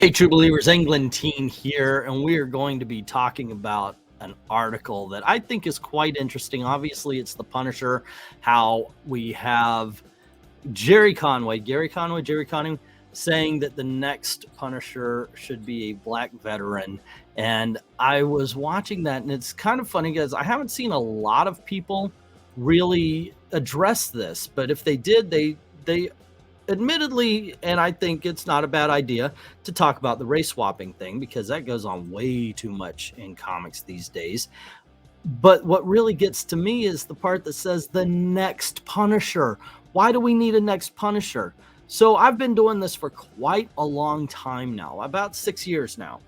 Hey, True Believers, England Teen here, and we are going to be talking about an article that I think is quite interesting. Obviously, it's the Punisher, how we have Gerry Conway, saying that the next Punisher should be a black veteran. And I was watching that, and it's kind of funny because I haven't seen a lot of people really address this, but if they did, they admittedly, and I think it's not a bad idea to talk about the race swapping thing because that goes on way too much in comics these days. But what really gets to me is the part that says the next Punisher. Why do we need a next Punisher? So I've been doing this for quite a long time now, about 6 years now.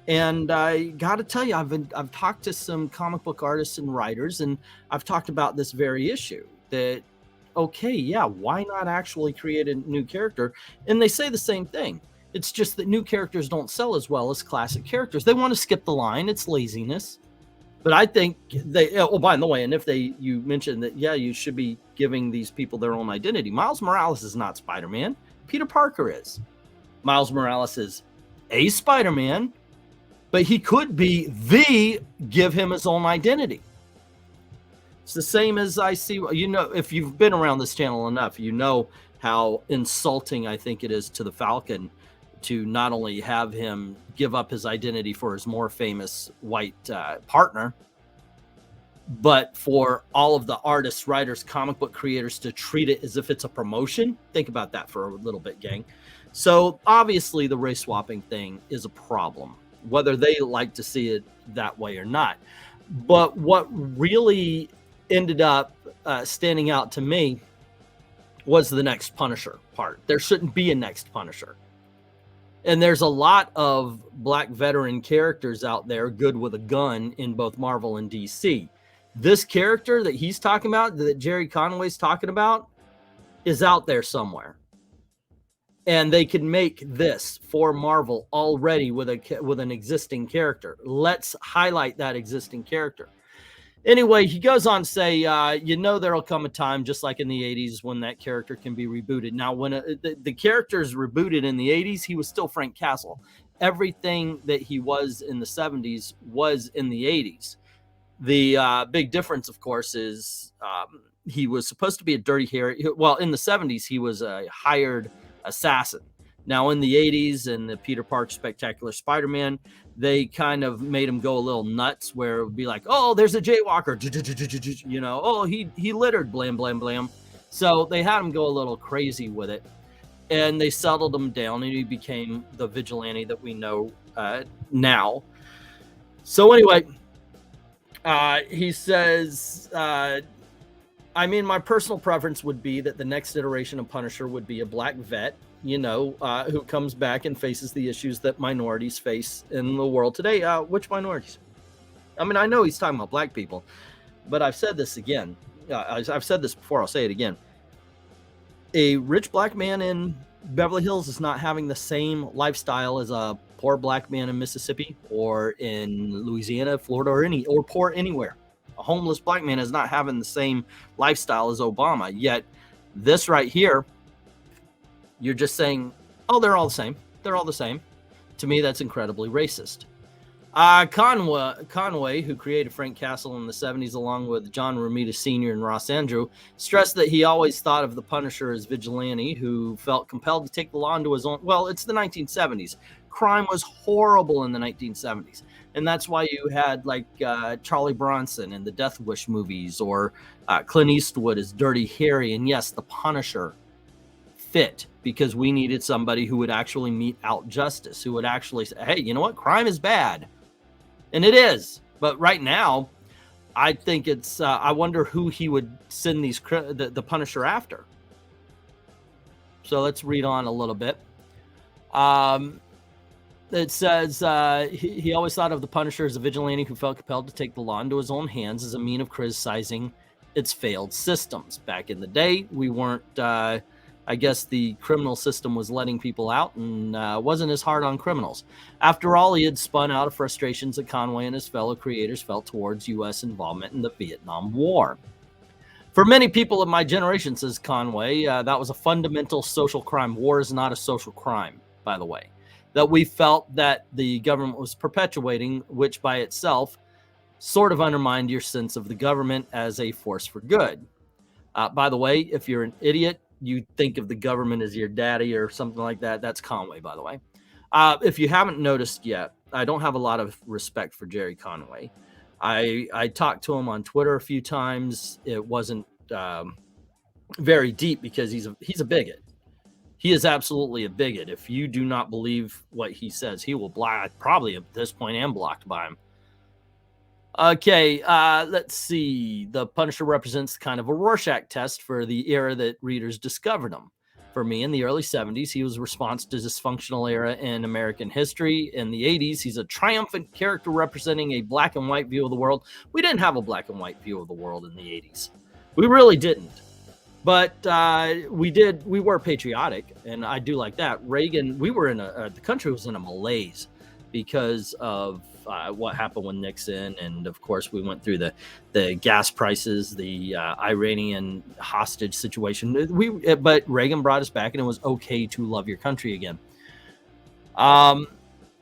And I got to tell you, I've talked to some comic book artists and writers, and I've talked about this very issue that, okay, yeah, why not actually create a new character? And they say the same thing. It's just that new characters don't sell as well as classic characters. They want to skip the line. It's laziness. But I think they, oh, by the way, and if you mentioned that, yeah, you should be giving these people their own identity. Miles Morales is not Spider-Man. Peter Parker is. Miles Morales is a Spider-Man, but he could be give him his own identity. It's the same as I see, you know, if you've been around this channel enough, you know how insulting I think it is to the Falcon to not only have him give up his identity for his more famous white partner, but for all of the artists, writers, comic book creators to treat it as if it's a promotion. Think about that for a little bit, gang. So obviously the race swapping thing is a problem, whether they like to see it that way or not. But what really ended up standing out to me was the next Punisher part. There shouldn't be a next Punisher. And there's a lot of black veteran characters out there good with a gun in both Marvel and DC. This character that he's talking about, that Gerry Conway's talking about, is out there somewhere. And they can make this for Marvel already with an existing character. Let's highlight that existing character. Anyway, he goes on to say, you know, there'll come a time, just like in the 80s, when that character can be rebooted. Now, when the character is rebooted in the 80s, he was still Frank Castle. Everything that he was in the 70s was in the 80s. The big difference, of course, is he was supposed to be a Dirty Harry. Well, in the 70s, he was a hired assassin. Now, in the 80s and the Peter Parker Spectacular Spider-Man, they kind of made him go a little nuts, where it would be like, oh, there's a jaywalker, you know, oh, he littered, blam, blam, blam. So they had him go a little crazy with it, and they settled him down, and he became the vigilante that we know now. So anyway, he says, I mean, my personal preference would be that the next iteration of Punisher would be a black vet, you know, who comes back and faces the issues that minorities face in the world today. Which minorities? I mean, I know he's talking about black people, but I've said this again. I've said this before. I'll say it again. A rich black man in Beverly Hills is not having the same lifestyle as a poor black man in Mississippi or in Louisiana, Florida, or poor anywhere. A homeless black man is not having the same lifestyle as Obama. Yet this right here, you're just saying, oh, they're all the same. They're all the same. To me, that's incredibly racist. Conway, who created Frank Castle in the 70s along with John Romita Sr. and Ross Andru, stressed that he always thought of the Punisher as vigilante who felt compelled to take the law into his own. Well, it's the 1970s. Crime was horrible in the 1970s. And that's why you had like Charlie Bronson in the Death Wish movies, or Clint Eastwood as Dirty Harry. And yes, the Punisher fit because we needed somebody who would actually mete out justice, who would actually say, hey, you know what? Crime is bad. And it is. But right now, I think it's, I wonder who he would send the Punisher after. So let's read on a little bit. It says he always thought of the Punisher as a vigilante who felt compelled to take the law into his own hands as a mean of criticizing its failed systems. Back in the day, we weren't, I guess the criminal system was letting people out and wasn't as hard on criminals. After all, he had spun out of frustrations that Conway and his fellow creators felt towards U.S. involvement in the Vietnam War. For many people of my generation, says Conway, that was a fundamental social crime. War is not a social crime, by the way. that we felt that the government was perpetuating, which by itself sort of undermined your sense of the government as a force for good. By the way, if you're an idiot, you think of the government as your daddy or something like that. That's Conway, by the way. If you haven't noticed yet, I don't have a lot of respect for Gerry Conway. I talked to him on Twitter a few times. It wasn't very deep because he's a bigot. He is absolutely a bigot. If you do not believe what he says, he will block. Probably at this point am blocked by him. Okay, let's see. The Punisher represents kind of a Rorschach test for the era that readers discovered him. For me, in the early 70s, he was a response to dysfunctional era in American history. In the 80s, he's a triumphant character representing a black and white view of the world. We didn't have a black and white view of the world in the 80s. We really didn't. But we did. We were patriotic, and I do like that. Reagan, we were in the country was in a malaise because of what happened with Nixon, and of course we went through the gas prices, the Iranian hostage situation. But Reagan brought us back, and it was okay to love your country again.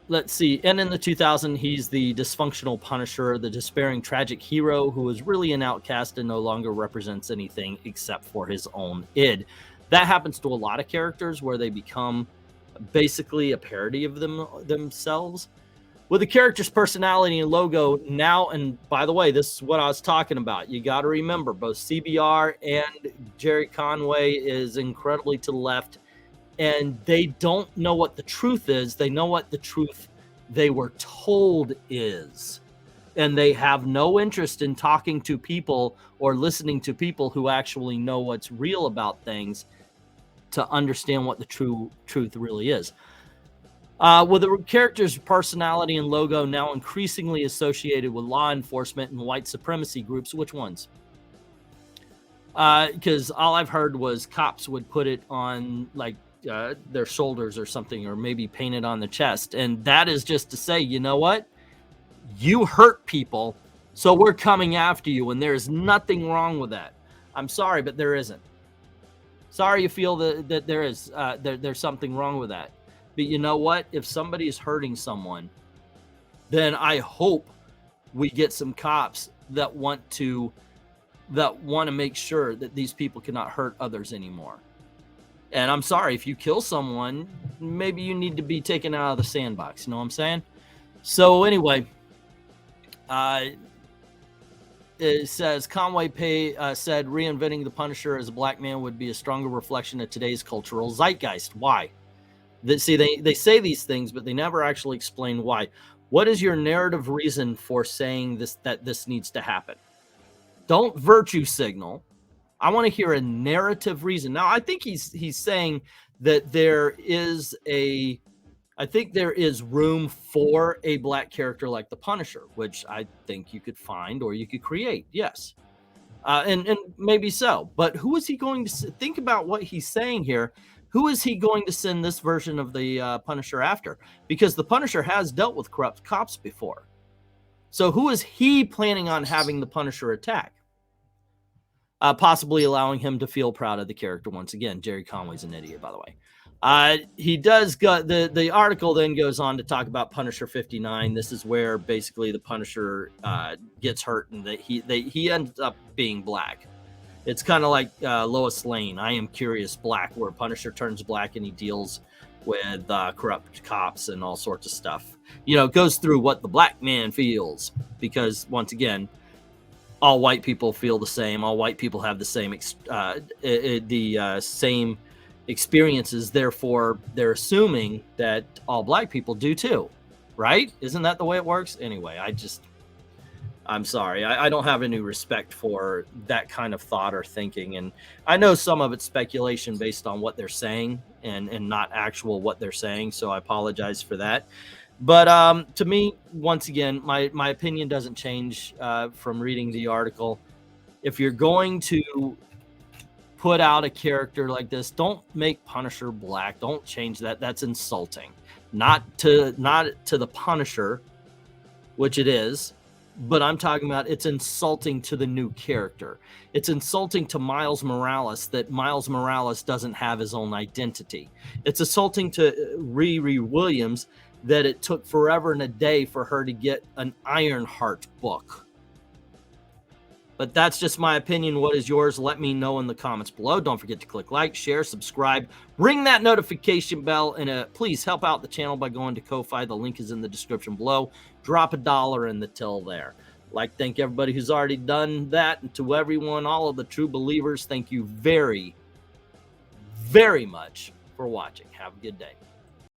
Let's see. And in the 2000s, he's the dysfunctional Punisher, the despairing tragic hero who is really an outcast and no longer represents anything except for his own id. That happens to a lot of characters where they become basically a parody of themselves. With the character's personality and logo now, and by the way, this is what I was talking about. You got to remember, both CBR and Gerry Conway is incredibly to the left, and they don't know what the truth is. They know what the truth they were told is, and they have no interest in talking to people or listening to people who actually know what's real about things to understand what the truth really is. With the character's personality and logo now increasingly associated with law enforcement and white supremacy groups, which ones? Because all I've heard was cops would put it on like their shoulders or something, or maybe paint it on the chest. And that is just to say, you know what? You hurt people, so we're coming after you, and there's nothing wrong with that. I'm sorry, but there isn't. Sorry you feel that there is there's something wrong with that. But you know what? If somebody is hurting someone, then I hope we get some cops that want to make sure that these people cannot hurt others anymore. And I'm sorry, if you kill someone, maybe you need to be taken out of the sandbox. You know what I'm saying? So anyway, it says Conway said reinventing the Punisher as a black man would be a stronger reflection of today's cultural zeitgeist. Why? They say these things, but they never actually explain why. What is your narrative reason for saying that this needs to happen? Don't virtue signal. I want to hear a narrative reason. Now, I think he's saying that there is room for a black character like the Punisher, which I think you could find or you could create. Yes. And maybe so. But who is he going to think about what he's saying here? Who is he going to send this version of the Punisher after? Because the Punisher has dealt with corrupt cops before. So who is he planning on having the Punisher attack? Possibly allowing him to feel proud of the character once again. Gerry Conway's an idiot, by the way. He does go, the article then goes on to talk about Punisher 59. This is where basically the Punisher gets hurt and that he ends up being black. It's kind of like Lois Lane, I Am Curious Black, where Punisher turns black and he deals with corrupt cops and all sorts of stuff. You know, goes through what the black man feels, because once again, all white people feel the same. All white people have the same same experiences. Therefore, they're assuming that all black people do too, right? Isn't that the way it works? Anyway, I'm sorry. I don't have any respect for that kind of thought or thinking. And I know some of it's speculation based on what they're saying and not actual what they're saying. So I apologize for that. But to me, once again, my opinion doesn't change from reading the article. If you're going to put out a character like this, don't make Punisher black. Don't change that. That's insulting. Not to the Punisher, which it is, but I'm talking about it's insulting to the new character. It's insulting to Miles Morales that Miles Morales doesn't have his own identity. It's insulting to Riri Williams that it took forever and a day for her to get an Ironheart book. But that's just my opinion. What is yours? Let me know in the comments below. Don't forget to click like, share, subscribe, ring that notification bell, and please help out the channel by going to Ko-Fi. The link is in the description below. Drop $1 in the till there. Like, thank everybody who's already done that, and to everyone, all of the true believers, thank you very, very much for watching. Have a good day.